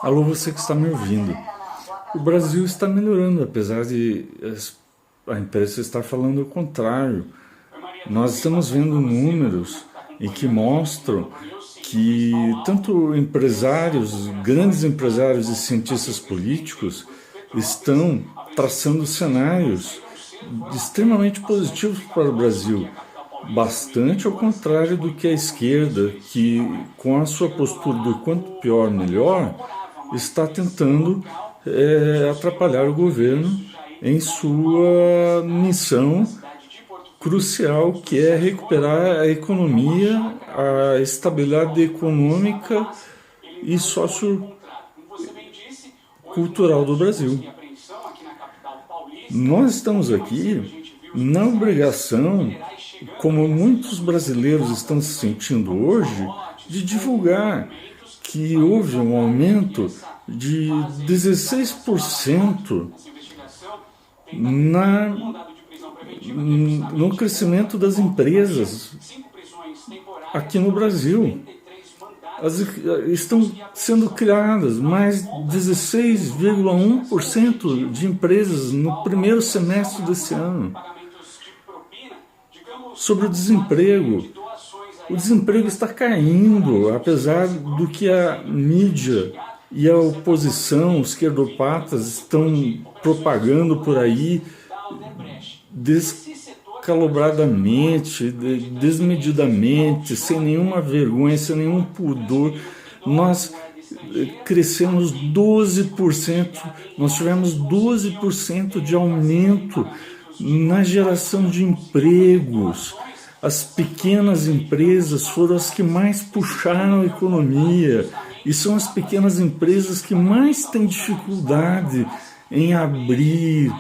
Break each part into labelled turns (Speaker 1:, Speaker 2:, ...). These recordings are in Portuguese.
Speaker 1: Alô, você que está me ouvindo. O Brasil está melhorando, apesar de a imprensa estar falando o contrário. Nós estamos vendo números em que mostram que tanto empresários, grandes empresários e cientistas políticos estão traçando cenários extremamente positivos para o Brasil, bastante ao contrário do que a esquerda, que com a sua postura do quanto pior melhor, está tentando atrapalhar o governo em sua missão crucial, que é recuperar a economia, a estabilidade econômica e sociocultural do Brasil. Nós estamos aqui na obrigação, como muitos brasileiros estão se sentindo hoje, de divulgar que houve um aumento de 16% no crescimento das empresas aqui no Brasil. Estão sendo criadas mais 16,1% de empresas no primeiro semestre desse ano. Sobre o desemprego está caindo, apesar do que a mídia e a oposição, os esquerdopatas, estão propagando por aí descalibradamente, desmedidamente, sem nenhuma vergonha, sem nenhum pudor. Nós crescemos 12%, nós tivemos 12% de aumento na geração de empregos. As pequenas empresas foram as que mais puxaram a economia e são as pequenas empresas que mais têm dificuldade em abrir,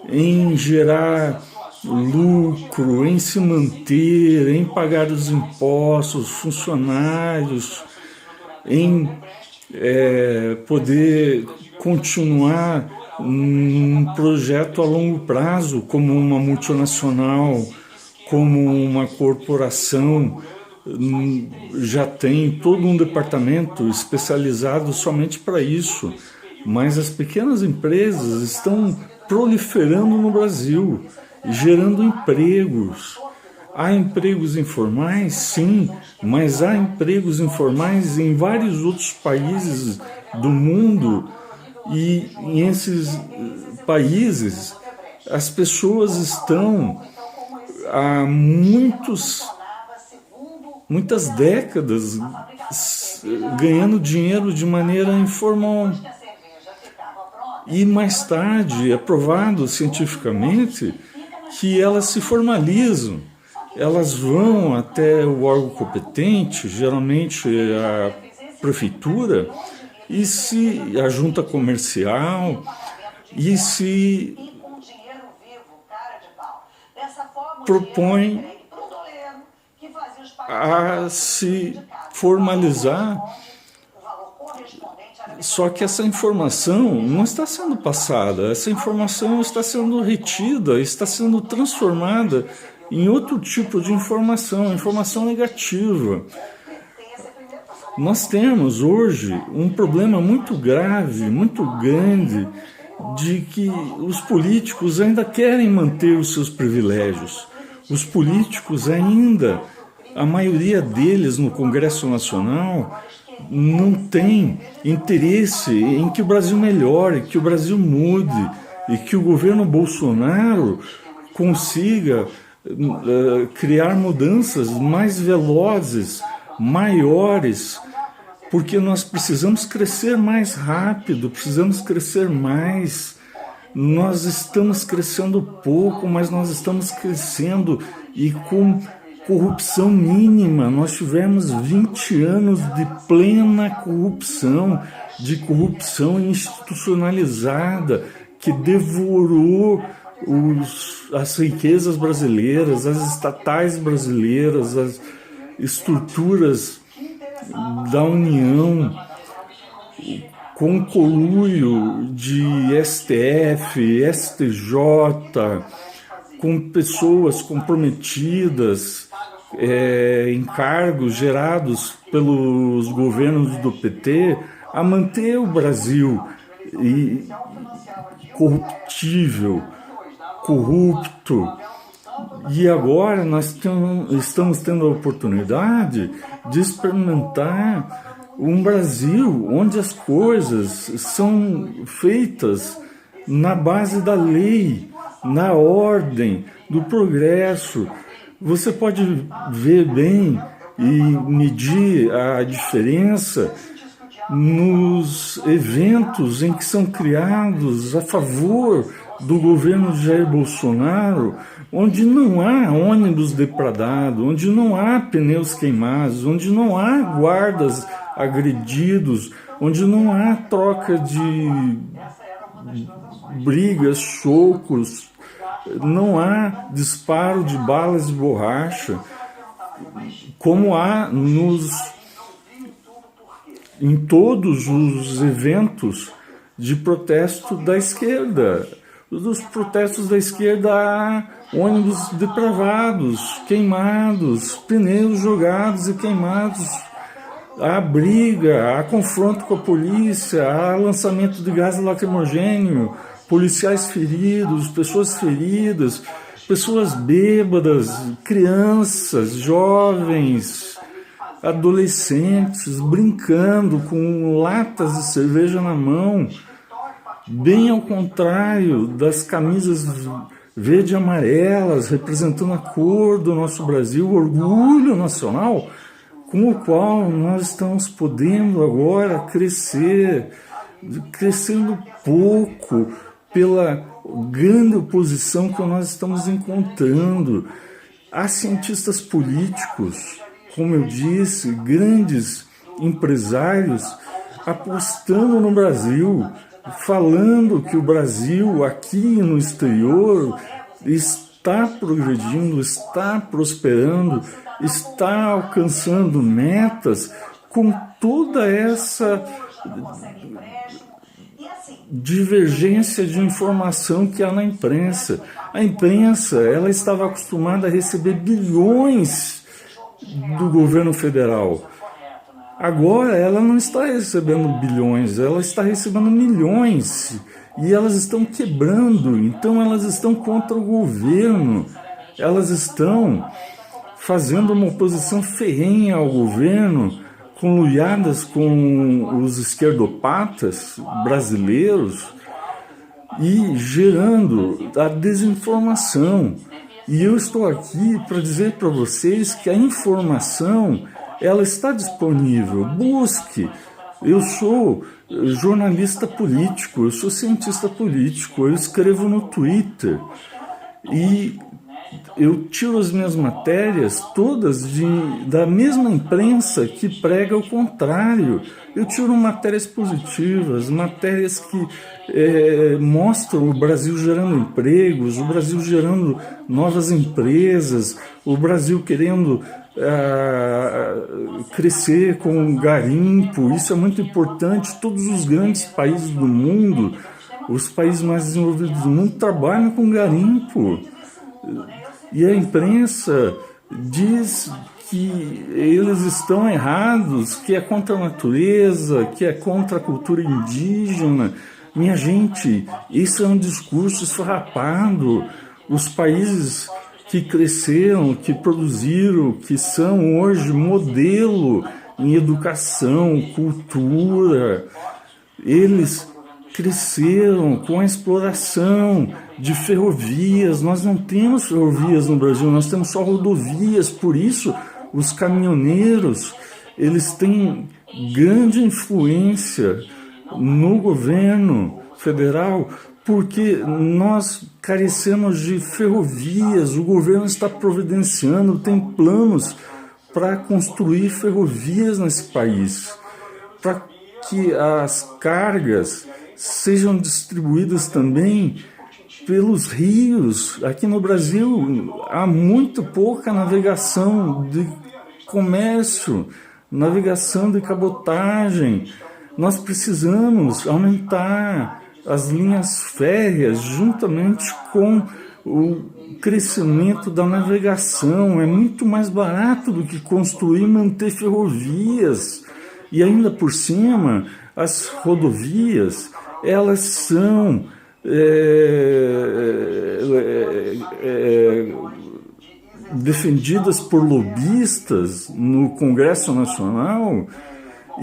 Speaker 1: em gerar lucro, em se manter, em pagar os impostos, funcionários, em poder continuar um projeto a longo prazo, como uma multinacional, como uma corporação. Já tem todo um departamento especializado somente para isso, mas as pequenas empresas estão proliferando no Brasil, gerando empregos. Há empregos informais, sim, mas há empregos informais em vários outros países do mundo, e em esses países as pessoas estão há muitas décadas ganhando dinheiro de maneira informal. E mais tarde é provado cientificamente que elas se formalizam, elas vão até o órgão competente, geralmente a prefeitura, e a junta comercial, e se propõe a se formalizar. Só que essa informação não está sendo passada, essa informação está sendo retida, está sendo transformada em outro tipo de informação negativa. Nós temos hoje um problema muito grave, muito grande, de que os políticos ainda querem manter os seus privilégios. Os políticos ainda, a maioria deles no Congresso Nacional, não tem interesse em que o Brasil melhore, que o Brasil mude e que o governo Bolsonaro consiga criar mudanças mais velozes, maiores, porque nós precisamos crescer mais rápido, precisamos crescer mais. Nós estamos crescendo pouco, mas nós estamos crescendo e com corrupção mínima. Nós tivemos 20 anos de plena corrupção, de corrupção institucionalizada, que devorou as riquezas brasileiras, as estatais brasileiras, as estruturas da União, com conluio de STF, STJ, com pessoas comprometidas em cargos gerados pelos governos do PT, a manter o Brasil corruptível, corrupto. E agora nós estamos tendo a oportunidade de experimentar um Brasil onde as coisas são feitas na base da lei, na ordem, do progresso. Você pode ver bem e medir a diferença nos eventos em que são criados a favor do governo de Jair Bolsonaro, onde não há ônibus depredado, onde não há pneus queimados, onde não há guardas agredidos, onde não há troca de brigas, socos, não há disparo de balas de borracha, como há em todos os eventos de protesto da esquerda. Dos protestos da esquerda há ônibus depravados, queimados, pneus jogados e queimados, há briga, há confronto com a polícia, há lançamento de gás lacrimogêneo, policiais feridos, pessoas feridas, pessoas bêbadas, crianças, jovens, adolescentes brincando com latas de cerveja na mão, bem ao contrário das camisas verde e amarelas, representando a cor do nosso Brasil, o orgulho nacional, com o qual nós estamos podendo agora crescendo pouco pela grande oposição que nós estamos encontrando. Há cientistas políticos, como eu disse, grandes empresários apostando no Brasil, falando que o Brasil aqui no exterior está progredindo, está prosperando, está alcançando metas com toda essa divergência de informação que há na imprensa. A imprensa, ela estava acostumada a receber bilhões do governo federal. Agora ela não está recebendo bilhões, ela está recebendo milhões e elas estão quebrando, então elas estão contra o governo, elas estão fazendo uma oposição ferrenha ao governo, conluiadas com os esquerdopatas brasileiros e gerando a desinformação. E eu estou aqui para dizer para vocês que a informação ela está disponível, busque. Eu sou jornalista político, eu sou cientista político, eu escrevo no Twitter e eu tiro as minhas matérias todas da mesma imprensa que prega o contrário. Eu tiro matérias positivas, matérias que mostram o Brasil gerando empregos, o Brasil gerando novas empresas, o Brasil querendo crescer com garimpo. Isso é muito importante. Todos os grandes países do mundo, os países mais desenvolvidos do mundo, trabalham com garimpo. E a imprensa diz que eles estão errados, que é contra a natureza, que é contra a cultura indígena. Minha gente, isso é um discurso esfarrapado. Os países que cresceram, que produziram, que são hoje modelo em educação, cultura, eles cresceram com a exploração de ferrovias. Nós não temos ferrovias no Brasil, nós temos só rodovias. Por isso, os caminhoneiros, eles têm grande influência no governo federal, porque nós carecemos de ferrovias. O governo está providenciando, tem planos para construir ferrovias nesse país, para que as cargas sejam distribuídas também pelos rios. Aqui no Brasil há muito pouca navegação de comércio, navegação de cabotagem. Nós precisamos aumentar as linhas férreas juntamente com o crescimento da navegação. É muito mais barato do que construir e manter ferrovias. E ainda por cima, as rodovias, elas são defendidas por lobistas no Congresso Nacional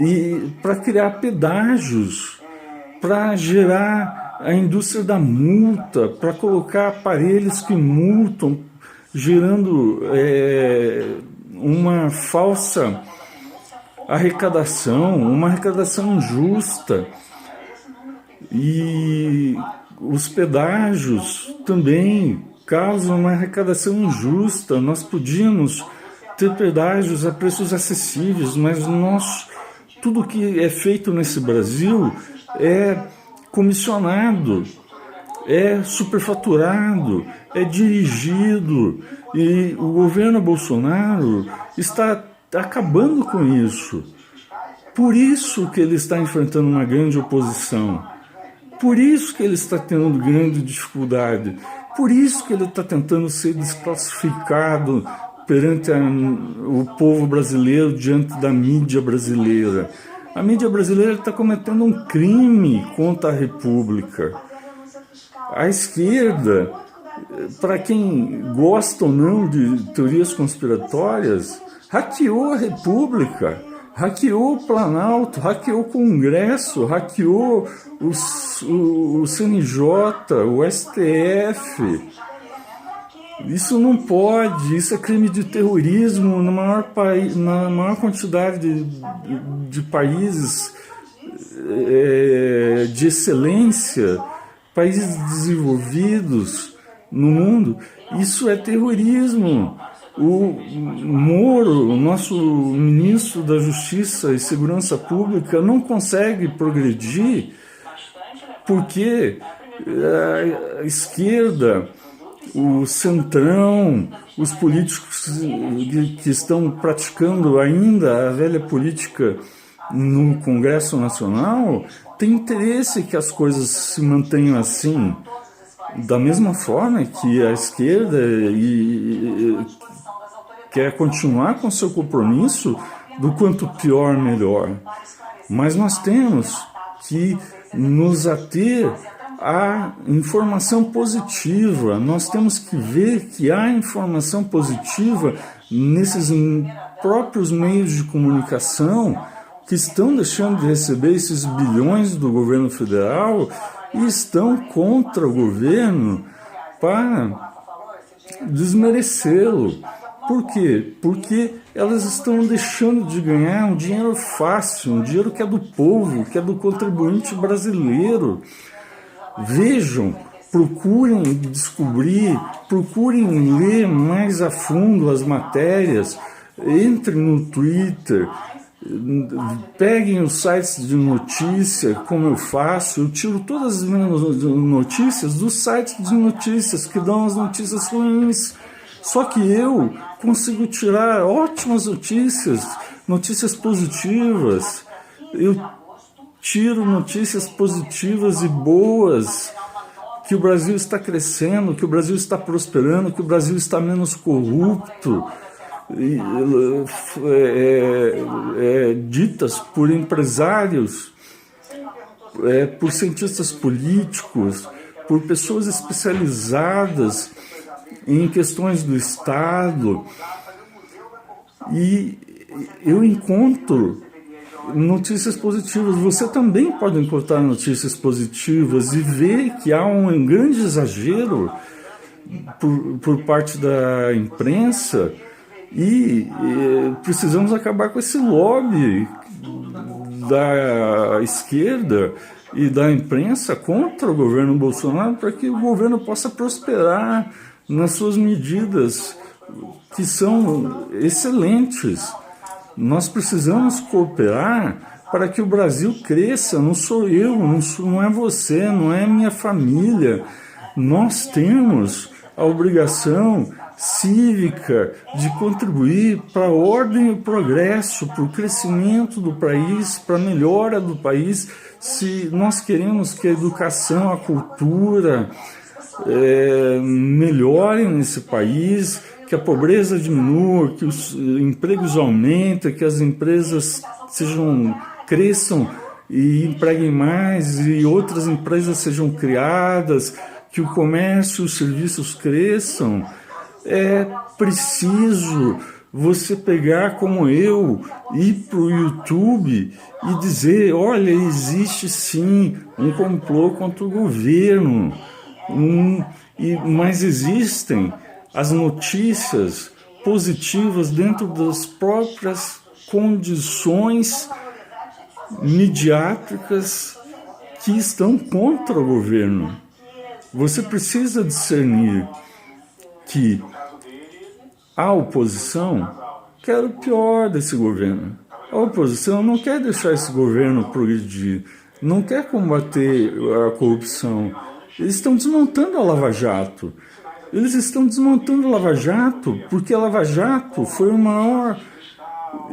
Speaker 1: e para criar pedágios, para gerar a indústria da multa, para colocar aparelhos que multam, gerando uma falsa arrecadação, uma arrecadação injusta. E os pedágios também causam uma arrecadação injusta. Nós podíamos ter pedágios a preços acessíveis, mas tudo que é feito nesse Brasil é comissionado, é superfaturado, é dirigido, e o governo Bolsonaro está acabando com isso. Por isso que ele está enfrentando uma grande oposição, por isso que ele está tendo grande dificuldade, por isso que ele está tentando ser desclassificado perante o povo brasileiro, diante da mídia brasileira. A mídia brasileira está cometendo um crime contra a República. A esquerda, para quem gosta ou não de teorias conspiratórias, hackeou a República, hackeou o Planalto, hackeou o Congresso, hackeou o CNJ, o STF. Isso não pode, isso é crime de terrorismo na maior quantidade de países de excelência, países desenvolvidos no mundo. Isso é terrorismo. O Moro, o nosso ministro da Justiça e Segurança Pública, não consegue progredir porque a esquerda, o centrão, os políticos que estão praticando ainda a velha política no Congresso Nacional têm interesse que as coisas se mantenham assim. Da mesma forma que a esquerda quer continuar com seu compromisso do quanto pior, melhor. Mas nós temos que nos ater à informação positiva. Nós temos que ver que há informação positiva nesses próprios meios de comunicação que estão deixando de receber esses bilhões do governo federal e estão contra o governo para desmerecê-lo. Por quê? Porque elas estão deixando de ganhar um dinheiro fácil, um dinheiro que é do povo, que é do contribuinte brasileiro. Vejam, procurem descobrir, procurem ler mais a fundo as matérias, entrem no Twitter, peguem os sites de notícia, como eu faço, eu tiro todas as minhas notícias dos sites de notícias que dão as notícias ruins. Só que eu consigo tirar ótimas notícias, notícias positivas. Eu tiro notícias positivas e boas, que o Brasil está crescendo, que o Brasil está prosperando, que o Brasil está menos corrupto, ditas por empresários, por cientistas políticos, por pessoas especializadas em questões do Estado. E eu encontro notícias positivas. Você também pode encontrar notícias positivas e ver que há um grande exagero por parte da imprensa e precisamos acabar com esse lobby da esquerda e da imprensa contra o governo Bolsonaro para que o governo possa prosperar nas suas medidas que são excelentes. Nós precisamos cooperar para que o Brasil cresça. Não sou eu, não é você, não é minha família. Nós temos a obrigação cívica de contribuir para a ordem e o progresso, para o crescimento do país, para a melhora do país. Se nós queremos que a educação, a cultura melhorem nesse país, que a pobreza diminua, que os empregos aumentem, que as empresas cresçam e empreguem mais e outras empresas sejam criadas, que o comércio e os serviços cresçam. É preciso você pegar como eu, ir para o YouTube e dizer, olha, existe sim um complô contra o governo, mas existem as notícias positivas dentro das próprias condições midiáticas que estão contra o governo. Você precisa discernir que a oposição quer o pior desse governo. A oposição não quer deixar esse governo progredir, não quer combater a corrupção. Eles estão desmontando a Lava Jato. Eles estão desmontando a Lava Jato porque a Lava Jato foi o maior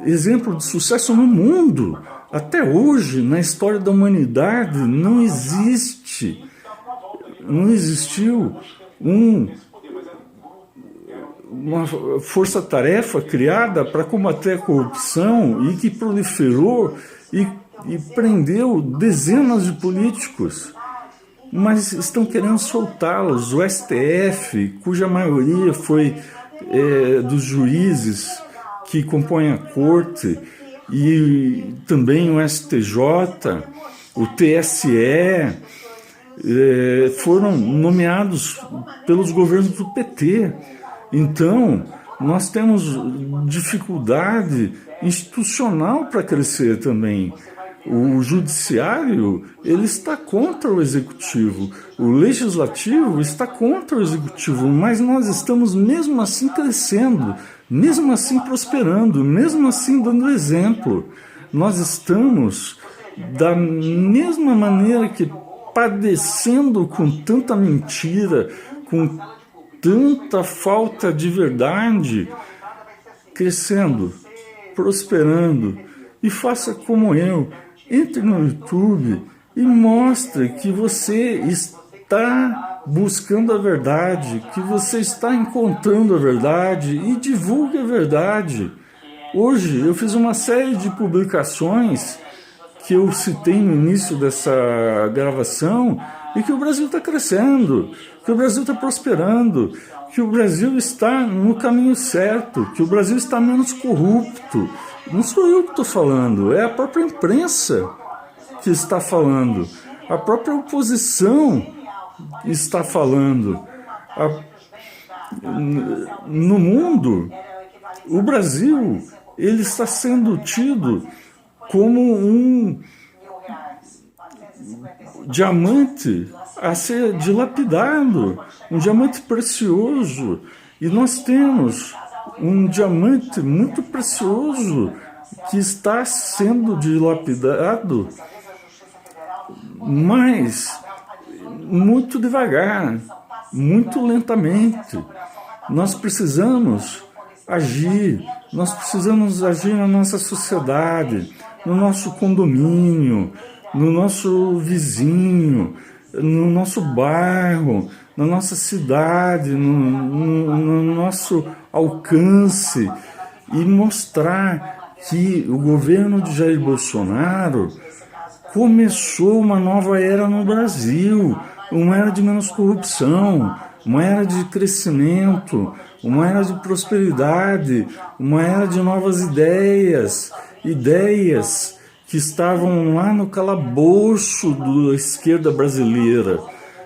Speaker 1: exemplo de sucesso no mundo. Até hoje, na história da humanidade, não existiu uma força-tarefa criada para combater a corrupção e que proliferou e prendeu dezenas de políticos. Mas estão querendo soltá-los. O STF, cuja maioria foi dos juízes que compõem a corte, e também o STJ, o TSE, foram nomeados pelos governos do PT. Então, nós temos dificuldade institucional para crescer também. O judiciário, ele está contra o executivo, o legislativo está contra o executivo, mas nós estamos mesmo assim crescendo, mesmo assim prosperando, mesmo assim dando exemplo. Nós estamos da mesma maneira que padecendo com tanta mentira, com tanta falta de verdade, crescendo, prosperando. E faça como eu, entre no YouTube e mostre que você está buscando a verdade, que você está encontrando a verdade e divulgue a verdade. Hoje eu fiz uma série de publicações que eu citei no início dessa gravação e que o Brasil está crescendo, que o Brasil está prosperando, que o Brasil está no caminho certo, que o Brasil está menos corrupto. Não sou eu que estou falando, é a própria imprensa que está falando, a própria oposição está falando. No mundo, o Brasil ele está sendo tido como um diamante a ser dilapidado, um diamante precioso, e nós temos um diamante muito precioso que está sendo dilapidado, mas muito devagar, muito lentamente. Nós precisamos agir na nossa sociedade, no nosso condomínio, no nosso vizinho, no nosso bairro, na nossa cidade, no nosso alcance, e mostrar que o governo de Jair Bolsonaro começou uma nova era no Brasil, uma era de menos corrupção, uma era de crescimento, uma era de prosperidade, uma era de novas ideias que estavam lá no calabouço da esquerda brasileira,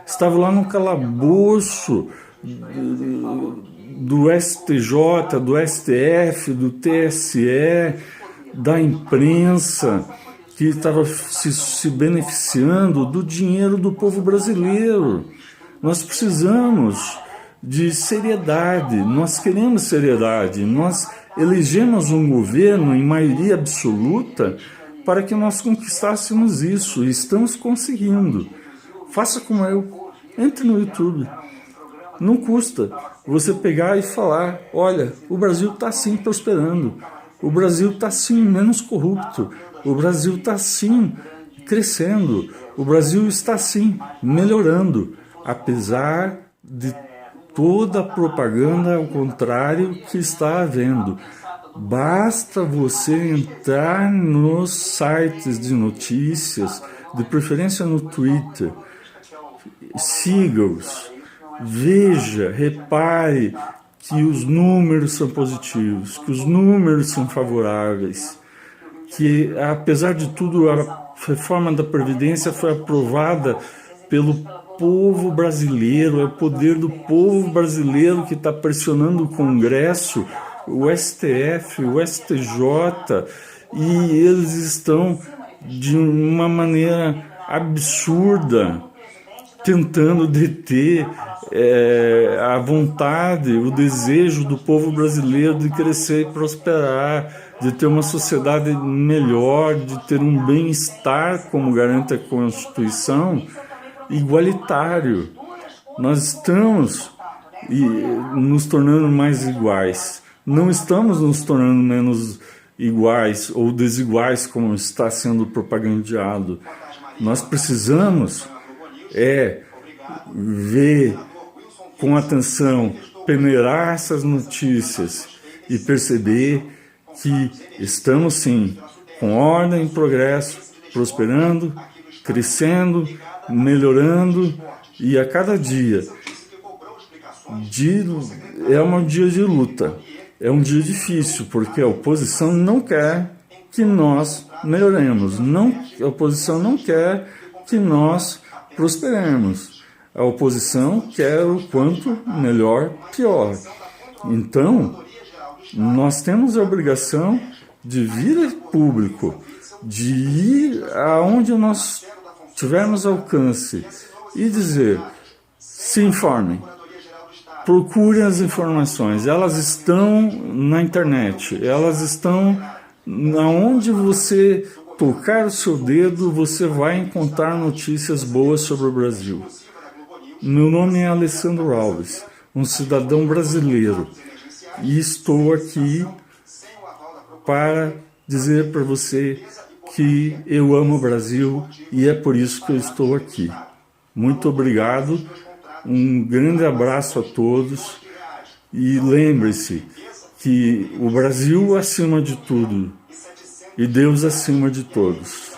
Speaker 1: estavam lá no calabouço do STJ, do STF, do TSE, da imprensa, que estava se beneficiando do dinheiro do povo brasileiro. Nós precisamos de seriedade, nós queremos seriedade, nós elegemos um governo em maioria absoluta para que nós conquistássemos isso, e estamos conseguindo. Faça como eu, entre no YouTube. Não custa você pegar e falar, olha, o Brasil está sim prosperando, o Brasil está sim menos corrupto, o Brasil está sim crescendo, o Brasil está sim melhorando, apesar de toda a propaganda ao contrário que está havendo. Basta você entrar nos sites de notícias, de preferência no Twitter, siga-os, veja, repare que os números são positivos, que os números são favoráveis, que apesar de tudo a reforma da Previdência foi aprovada pelo povo brasileiro, é o poder do povo brasileiro que está pressionando o Congresso, o STF, o STJ, e eles estão de uma maneira absurda tentando deter a vontade, o desejo do povo brasileiro de crescer e prosperar, de ter uma sociedade melhor, de ter um bem-estar, como garante a Constituição, igualitário. Nós estamos nos tornando mais iguais. Não estamos nos tornando menos iguais ou desiguais, como está sendo propagandeado. Nós precisamos ver com atenção, peneirar essas notícias e perceber que estamos sim com ordem e progresso, prosperando, crescendo, melhorando, e a cada dia é um dia de luta, é um dia difícil, porque a oposição não quer que nós melhoremos, a oposição não quer que nós prosperemos, a oposição quer o quanto melhor, pior. Então, nós temos a obrigação de vir a público, de ir aonde nós tivermos alcance e dizer: se informem, procurem as informações, elas estão na internet, elas estão aonde você tocar o seu dedo, você vai encontrar notícias boas sobre o Brasil. Meu nome é Alessandro Alves, um cidadão brasileiro, e estou aqui para dizer para você que eu amo o Brasil e é por isso que eu estou aqui. Muito obrigado, um grande abraço a todos e lembre-se que o Brasil acima de tudo e Deus acima de todos.